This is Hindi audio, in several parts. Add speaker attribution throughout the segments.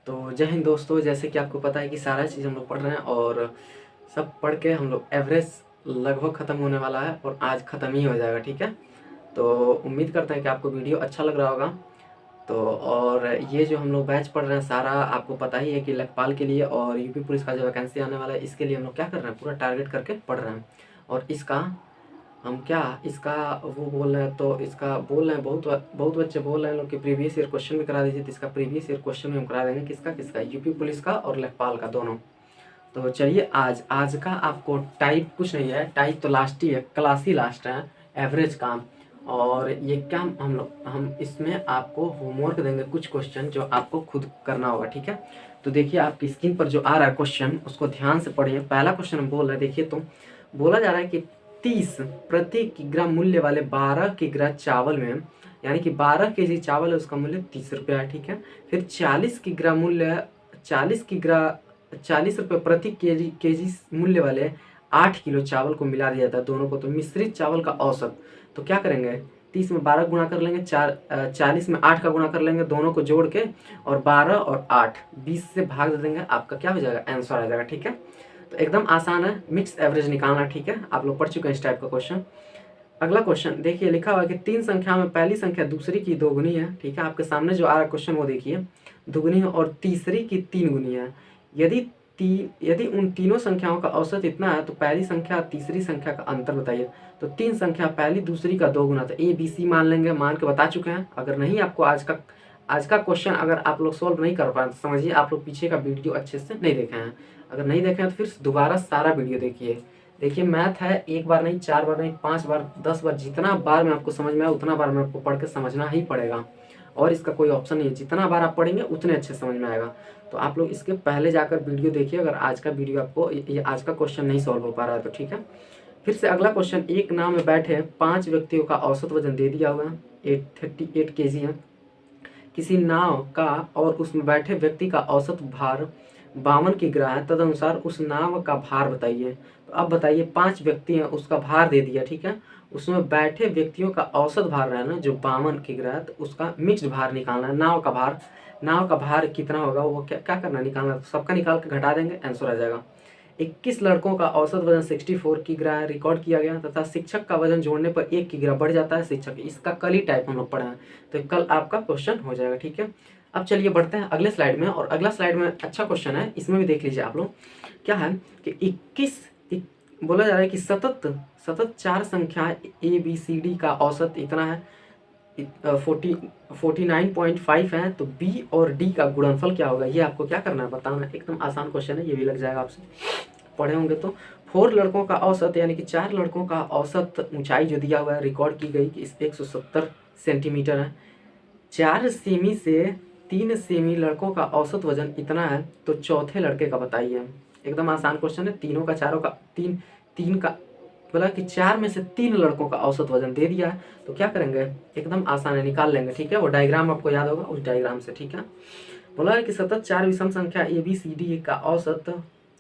Speaker 1: तो जय हिंद दोस्तों, जैसे कि आपको पता है कि सारा चीज़ हम लोग पढ़ रहे हैं और सब पढ़ के हम लोग एवरेज लगभग ख़त्म होने वाला है और आज ख़त्म ही हो जाएगा। ठीक है, तो उम्मीद करते हैं कि आपको वीडियो अच्छा लग रहा होगा। तो और ये जो हम लोग बैच पढ़ रहे हैं सारा आपको पता ही है कि लेखपाल के लिए और यूपी पुलिस का जो वैकेंसी आने वाला है इसके लिए हम लोग क्या कर रहे हैं, पूरा टारगेट करके पढ़ रहे हैं। और इसका हम क्या इसका वो बोल रहे हैं, तो इसका बोल रहे हैं, बहुत बच्चे बोल रहे हैं लोग कि प्रीवियस ईयर क्वेश्चन भी करा दीजिए। तो इसका प्रीवियस ईयर क्वेश्चन भी हम करा देंगे। किसका किसका, यूपी पुलिस का और लेखपाल का, दोनों। तो चलिए, आज का आपको टाइप कुछ नहीं है, टाइप तो लास्ट ही है, क्लास ही लास्ट है, एवरेज का। और ये क्या हम इसमें आपको होमवर्क देंगे, कुछ क्वेश्चन जो आपको खुद करना होगा। ठीक है, तो देखिए आपकी स्क्रीन पर जो आ रहा है क्वेश्चन, उसको ध्यान से पढ़िए। पहला क्वेश्चन हम बोल रहे हैं, देखिए तो बोला जा रहा है कि 30 प्रति किग्रा मूल्य वाले 12 किग्रा चावल में, यानी कि 12 केजी चावल है, उसका मूल्य 30 रुपया है। ठीक है, फिर 40 किग्रा मूल्य 40 किग्रा 40 रुपये प्रति केजी मूल्य वाले 8 किलो चावल को मिला दिया जाता है दोनों को। तो मिश्रित चावल का औसत, तो क्या करेंगे, 30 में 12 गुणा कर लेंगे, 40 में 8 का गुणा कर लेंगे, दोनों को जोड़ के, और 12 और 8 20 से भाग दे देंगे, आपका क्या हो जाएगा, आंसर आ जाएगा। ठीक है, तो एकदम आसान है, मिक्स एवरेज निकालना। ठीक है, आप लोग पढ़ चुके हैं इस टाइप का क्वेश्चन। अगला क्वेश्चन देखिए, लिखा हुआ है कि 3 संख्या में पहली संख्या दूसरी की दोगुनी है। ठीक है, आपके सामने जो आ रहा है क्वेश्चन वो देखिए, दुगुनी है, और तीसरी की 3 गुनी है। यदि उन तीनों संख्याओं का औसत इतना है तो पहली संख्या तीसरी संख्या का अंतर बताइए। तो 3 संख्या पहली दूसरी का 2 गुना, तो ए बी सी मान लेंगे, मान के बता चुके हैं। अगर नहीं आपको आज का क्वेश्चन अगर आप लोग सोल्व नहीं कर पाए तो समझिए आप लोग पीछे का वीडियो अच्छे से नहीं देखे हैं। अगर नहीं देखे हैं तो फिर दोबारा सारा वीडियो देखिए मैथ है, एक बार नहीं, 4 बार नहीं, 5 बार, 10 बार, जितना बार में आपको समझ में आए उतना बार में आपको पढ़ के समझना ही पड़ेगा। और इसका कोई ऑप्शन नहीं है, जितना बार आप पढ़ेंगे उतने अच्छे समझ में आएगा। तो आप लोग इसके पहले जाकर वीडियो देखिए अगर आज का वीडियो आपको ये आज का क्वेश्चन नहीं सॉल्व हो पा रहा है तो। ठीक है, फिर से अगला क्वेश्चन, एक नाव में बैठे 5 व्यक्तियों का औसत वजन दे दिया हुआ है, 838 केजी है। किसी नाव का और उसमें बैठे व्यक्ति का औसत भार 52 किग्रा है, तदनुसार उस नाव का भार बताइए। तो अब बताइए, 5 व्यक्ति हैं, उसका भार दे दिया। ठीक है, उसमें बैठे व्यक्तियों का औसत भार है ना जो 52 किग्रा है, तो उसका मिक्स्ड भार निकालना है। नाव का भार कितना होगा वो क्या करना है, निकालना। तो सबका निकाल के घटा देंगे, आंसर आ जाएगा। 21 लड़कों का औसत वजन 64 किग्रा रिकॉर्ड किया गया तथा शिक्षक का वजन जोड़ने पर 1 किग्रा बढ़ जाता है शिक्षक। इसका कल ही टाइप हम लोग पढ़ा है, तो कल आपका क्वेश्चन हो जाएगा। ठीक है, अब चलिए बढ़ते हैं अगले स्लाइड में। और अगला स्लाइड में अच्छा क्वेश्चन है, इसमें भी देख लीजिए आप लोग। क्या है कि 21 बोला जा रहा है कि सतत 4 संख्या ए बी सी डी का औसत इतना है, 49.5 है। तो बी और डी का गुणनफल क्या होगा, ये आपको क्या करना है, बताना। एकदम आसान क्वेश्चन है, ये भी लग जाएगा आपसे, पढ़े होंगे तो। 4 लड़कों का औसत, यानी कि 4 लड़कों का औसत ऊंचाई जो दिया हुआ है, रिकॉर्ड की गई कि 170 सेंटीमीटर है। 4 सेमी से 3 सेमी लड़कों का औसत वजन इतना है, तो चौथे लड़के का बताइए। एकदम आसान क्वेश्चन है, तीनों का चारों का तीन का बोला कि 4 में से 3 लड़कों का औसत वजन दे दिया है, तो क्या करेंगे, एकदम आसान है, निकाल लेंगे। ठीक है, वो डायग्राम आपको याद होगा, उस डायग्राम से। ठीक है, बोला है कि सतत 4 विषम संख्या ए बी सी डी का औसत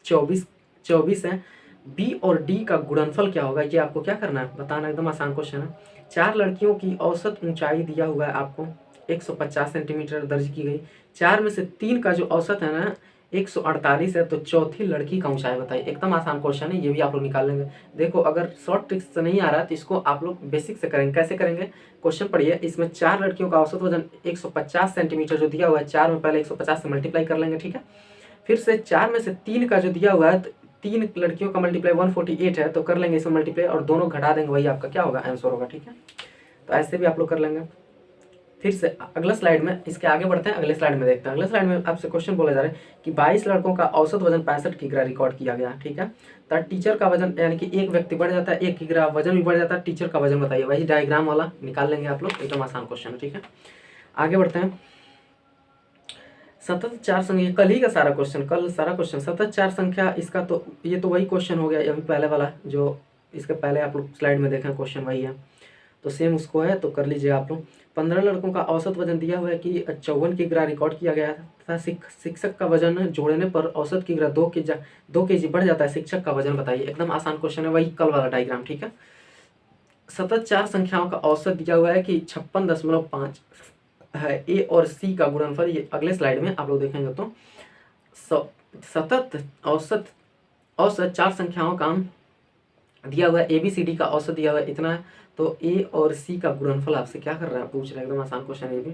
Speaker 1: 24 है। बी और डी का गुणनफल क्या होगा, ये आपको क्या करना है, बताना। एकदम आसान क्वेश्चन है। 4 लड़कियों की औसत ऊंचाई दिया हुआ है आपको, 150 सेंटीमीटर दर्ज की गई। 4 में से 3 का जो औसत है ना 148 है, तो चौथी लड़की का ऊंचाई बताइए। एकदम आसान क्वेश्चन है, ये भी आप लोग निकाल लेंगे। देखो अगर शॉर्ट ट्रिक्स से नहीं आ रहा तो इसको आप लोग बेसिक से करेंगे। कैसे करेंगे, क्वेश्चन पढ़िए। इसमें 4 लड़कियों का औसत वजन 150 सेंटीमीटर जो दिया हुआ है, 4 में पहले 150 से मल्टीप्लाई कर लेंगे। ठीक है, फिर से 4 में से 3 का जो दिया हुआ है, 3 लड़कियों का मल्टीप्लाई 148 है, तो कर लेंगे इसमें मल्टीप्लाई और दोनों घटा देंगे, वही आपका क्या होगा, आंसर होगा। ठीक है, तो ऐसे भी आप लोग कर लेंगे। फिर से अगला स्लाइड में, इसके आगे बढ़ते हैं, अगले स्लाइड में देखते हैं। अगले स्लाइड में आपसे क्वेश्चन बोला जा रहा है कि 22 लड़कों का औसत वजन 65 किग्रा रिकॉर्ड किया गया। ठीक है, तो टीचर का वजन, यानी कि एक व्यक्ति बढ़ जाता है, 1 किग्रा वजन भी बढ़ जाता है, टीचर का वजन बताइए। वही डायग्राम वाला निकाल लेंगे आप लोग, एकदम आसान क्वेश्चन है। ठीक है, आगे बढ़ते हैं। सतत 4 संख्या, कल ही का सारा क्वेश्चन, कल सारा क्वेश्चन सतत 4 संख्या, इसका तो ये तो वही क्वेश्चन हो गया, अभी पहले वाला जो इसके पहले आप लोग स्लाइड में देखें, क्वेश्चन वही है, तो सेम उसको है, तो कर लीजिए आप लोग। 15 लड़कों का औसत वजन दिया हुआ है कि 54 किग्रा रिकॉर्ड किया गया था। शिक्षक का वजन जोड़ने पर औसत किग्रा 2 केजी बढ़ जाता है, शिक्षक का वजन बताइए। एकदम आसान क्वेश्चन है, वही कल वाला डायग्राम। ठीक है, सतत 4 संख्याओं का औसत दिया हुआ है कि 56.5 ए और सी का गुणनफल, ये अगले स्लाइड में आप लोग देखेंगे। तो सतत औसत चार संख्याओं का दिया हुआ है, ए बी सी डी का औसत दिया हुआ है इतना है, तो ए और सी का गुणनफल आपसे क्या कर रहा है, पूछ रहा है। एकदम आसान क्वेश्चन है ये भी।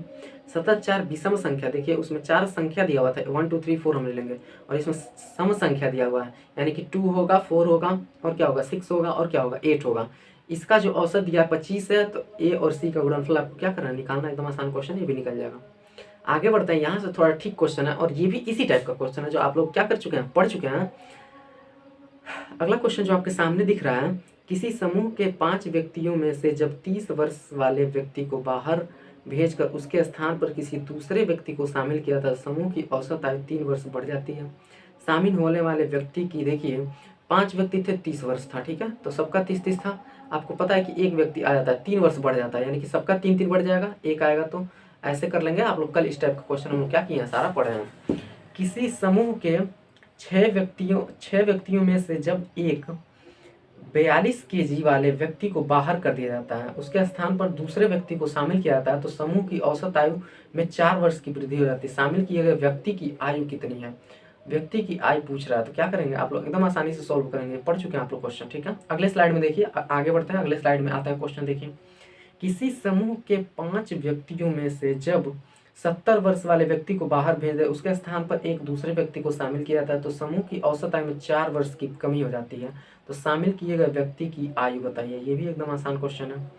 Speaker 1: सतत चार विषम संख्या, देखिए उसमें चार संख्या दिया हुआ था, 1 2 3 4 हम ले लेंगे, और इसमें सम संख्या दिया हुआ है, यानी कि 2 होगा, 4 होगा, और क्या होगा 6 होगा, और क्या होगा 8 होगा। इसका जो औसत दिया 25 है, तो ए और सी का गुणनफल आपको क्या करना है, निकालना। एकदम आसान क्वेश्चन, ये भी निकल जाएगा। आगे बढ़ते हैं, यहाँ से थोड़ा ठीक क्वेश्चन है, और ये भी इसी टाइप का क्वेश्चन है जो आप लोग क्या कर चुके हैं, पढ़ चुके हैं। अगला क्वेश्चन जो आपके सामने दिख रहा है, किसी समूह के 5 व्यक्तियों में से जब 30 वर्ष वाले व्यक्ति को बाहर भेजकर उसके स्थान पर किसी दूसरे व्यक्ति को शामिल किया था, समूह की औसत आयु 3 वर्ष बढ़ जाती है। शामिल होने वाले व्यक्ति की, देखिए 5 व्यक्ति थे, 30 वर्ष था, ठीक है, तो सबका 30-30 था। आपको पता है कि एक व्यक्ति आ जाता है, 3 वर्ष बढ़ जाता है, यानी कि सबका 3-3 बढ़ जाएगा, एक आएगा, तो ऐसे कर लेंगे। आप लोग कल इस टाइप का क्वेश्चन हम लोग क्या किए हैं, सारा पढ़े हैं। किसी समूह के 6 व्यक्तियों में से जब एक 42 kg वाले व्यक्ति को बाहर कर दिया जाता है, उसके स्थान पर दूसरे व्यक्ति को शामिल किया जाता है, तो समूह की औसत आयु में 4 वर्ष की वृद्धि हो जाती है। शामिल किए गए व्यक्ति की आयु कितनी है, व्यक्ति की आयु पूछ रहा है, तो क्या करेंगे आप लोग, एकदम आसानी से सॉल्व करेंगे, पढ़ चुके हैं आप लोग क्वेश्चन, ठीक है। अगले स्लाइड में देखिए, आगे बढ़ते हैं, अगले स्लाइड में आता है क्वेश्चन। देखिए, किसी समूह के 5 व्यक्तियों में से जब 70 वर्ष वाले व्यक्ति को बाहर भेज दे, उसके स्थान पर एक दूसरे व्यक्ति को शामिल किया जाता है, तो समूह की औसत आयु में 4 वर्ष की कमी हो जाती है। तो शामिल किए गए व्यक्ति की आयु बताइए। ये भी एकदम आसान क्वेश्चन है।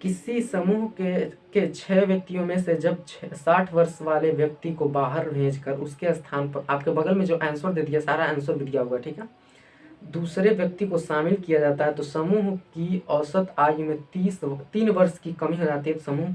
Speaker 1: किसी समूह के 6 व्यक्तियों में से जब 60 वर्ष वाले व्यक्ति को बाहर भेजकर उसके स्थान पर, आपके बगल में जो आंसर दे दिया, सारा आंसर भी दिया हुआ है, ठीक है, दूसरे व्यक्ति को शामिल किया जाता है, तो समूह की औसत आयु में 3 वर्ष की कमी हो जाती है। तो समूह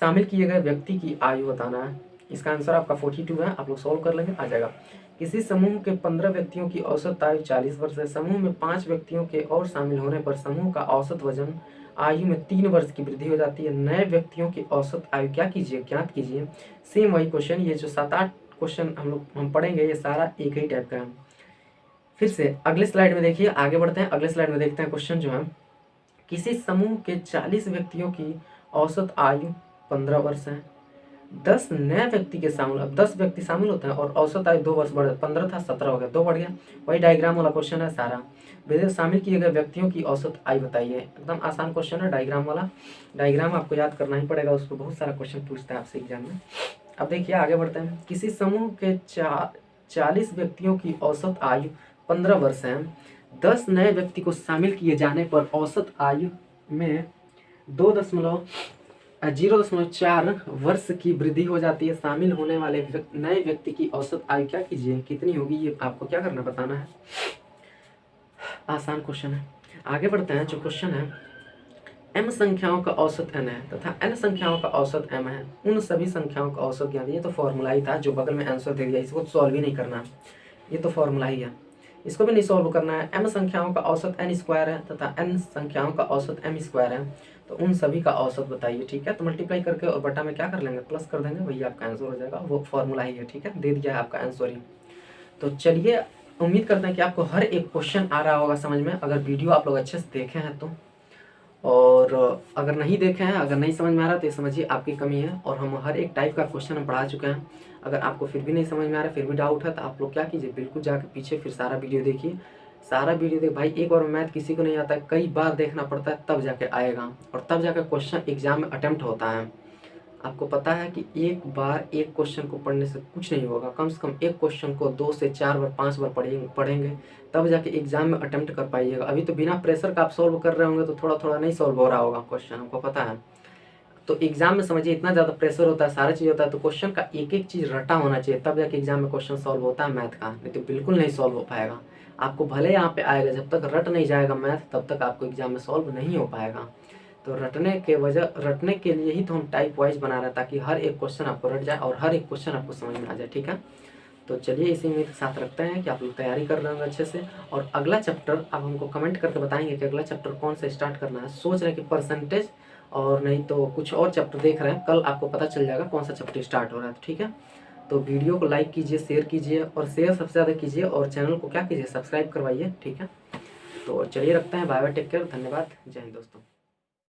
Speaker 1: शामिल किए गए व्यक्ति की आयु बताना है। इसका आंसर आपका 42 है, आप लोग सॉल्व कर लेंगे, आ जाएगा। किसी समूह के 15 व्यक्तियों की औसत आयु 40 वर्ष है। समूह में 5 व्यक्तियों के और शामिल होने पर समूह का औसत वजन आयु में 3 वर्ष की वृद्धि हो जाती है। नए व्यक्तियों की औसत आयु क्या कीजिए, ज्ञात कीजिए। सेम वही क्वेश्चन, ये जो 7-8 क्वेश्चन हम पढ़ेंगे, ये सारा एक ही टाइप का है। फिर से अगले स्लाइड में देखिए, आगे बढ़ते हैं, अगले स्लाइड में देखते हैं क्वेश्चन जो है, किसी समूह के 40 व्यक्तियों की औसत आयु 15 वर्ष है। 10 नए व्यक्ति के शामिल, अब 10 व्यक्ति शामिल होते हैं और औसत आयु 2 वर्ष बढ़, 15 था 17 हो गया, 2 बढ़ गया। वही डायग्राम वाला क्वेश्चन है सारा। शामिल किए गए व्यक्तियों की औसत आयु बताइए। एकदम आसान क्वेश्चन है, डायग्राम वाला। डायग्राम आपको याद करना ही पड़ेगा, उसको बहुत सारा क्वेश्चन पूछता है आपसे एग्जाम में। अब देखिए आगे बढ़ते हैं। किसी समूह के 40 व्यक्तियों की औसत आयु 15 वर्ष है। 10 नए व्यक्ति को शामिल किए जाने पर औसत आयु में 0.4 वर्ष की वृद्धि हो जाती है। शामिल होने वाले नए व्यक्ति की औसत आयु क्या कीजिए, कितनी होगी, ये आपको क्या करना, बताना है। आसान क्वेश्चन है। आगे बढ़ते हैं। जो क्वेश्चन है, m संख्याओं का औसत n है तथा n संख्याओं का औसत m है, उन सभी संख्याओं का औसत ज्ञात। ये तो फॉर्मूला ही था, जो बगल में आंसर दे दिया, इसको तो सॉल्व ही नहीं करना, ये तो फॉर्मूला ही है, इसको भी नहीं सॉल्व करना है। m संख्याओं का औसत n स्क्वायर है तथा n संख्याओं का औसत m स्क्वायर है, तो उन सभी का औसत बताइए, ठीक है। तो मल्टीप्लाई करके और बटा में क्या कर लेंगे, प्लस कर देंगे, वही आपका आंसर हो जाएगा, वो फॉर्मूला ही है, ठीक है, दे दिया है आपका आंसर ही। तो चलिए, उम्मीद करते हैं कि आपको हर एक क्वेश्चन आ रहा होगा समझ में, अगर वीडियो आप लोग अच्छे से देखे हैं तो। और अगर नहीं देखे हैं, अगर नहीं समझ में आ रहा तो ये समझिए आपकी कमी है, और हम हर एक टाइप का क्वेश्चन हम पढ़ा चुके हैं। अगर आपको फिर भी नहीं समझ में आ रहा, फिर भी डाउट है, तो आप लोग क्या कीजिए, बिल्कुल जाकर पीछे फिर सारा वीडियो देखिए, सारा वीडियो देख। भाई एक बार मैथ किसी को नहीं आता है, कई बार देखना पड़ता है, तब जाके आएगा, और तब जाकर क्वेश्चन एग्जाम में अटेम्प्ट होता है। आपको पता है कि एक बार एक क्वेश्चन को पढ़ने से कुछ नहीं होगा, कम से कम एक क्वेश्चन को 2 से 4 बार 5 बार पढ़ेंगे, तब जाके एग्जाम में अटेम्प्ट कर पाइएगा। अभी तो बिना प्रेशर का आप सॉल्व कर रहे होंगे, तो थोड़ा थोड़ा नहीं सॉल्व हो रहा होगा क्वेश्चन, हमको पता है। तो एग्जाम में समझिए इतना ज़्यादा प्रेशर होता है, सारा चीज़ होता है, तो क्वेश्चन का एक एक चीज़ रटा होना चाहिए, तब जाके एग्जाम में क्वेश्चन सॉल्व होता है मैथ का, नहीं तो बिल्कुल नहीं सॉल्व हो पाएगा। आपको भले यहाँ पे आएगा, जब तक रट नहीं जाएगा मैथ, तब तक आपको एग्जाम में सॉल्व नहीं हो पाएगा। तो रटने के लिए ही तो हम टाइप वाइज बना रहे हैं, ताकि हर एक क्वेश्चन आपको रट जाए और हर एक क्वेश्चन आपको समझ में आ जाए, ठीक है। तो चलिए इसी उम्मीद के साथ रखते हैं कि आप लोग तैयारी कर रहे होंगे अच्छे से। और अगला चैप्टर आप हमको कमेंट करके बताएंगे कि अगला चैप्टर कौन सा स्टार्ट करना है। सोच रहे हैं कि परसेंटेज, और नहीं तो कुछ और चैप्टर देख रहे हैं, कल आपको पता चल जाएगा कौन सा चैप्टर स्टार्ट हो रहा है, ठीक है। तो वीडियो को लाइक कीजिए, शेयर कीजिए, और शेयर सबसे ज़्यादा कीजिए, और चैनल को क्या कीजिए, सब्सक्राइब करवाइए, ठीक है। तो चलिए रखते हैं, बाय बाय, टेक केयर, धन्यवाद, जय हिंद दोस्तों।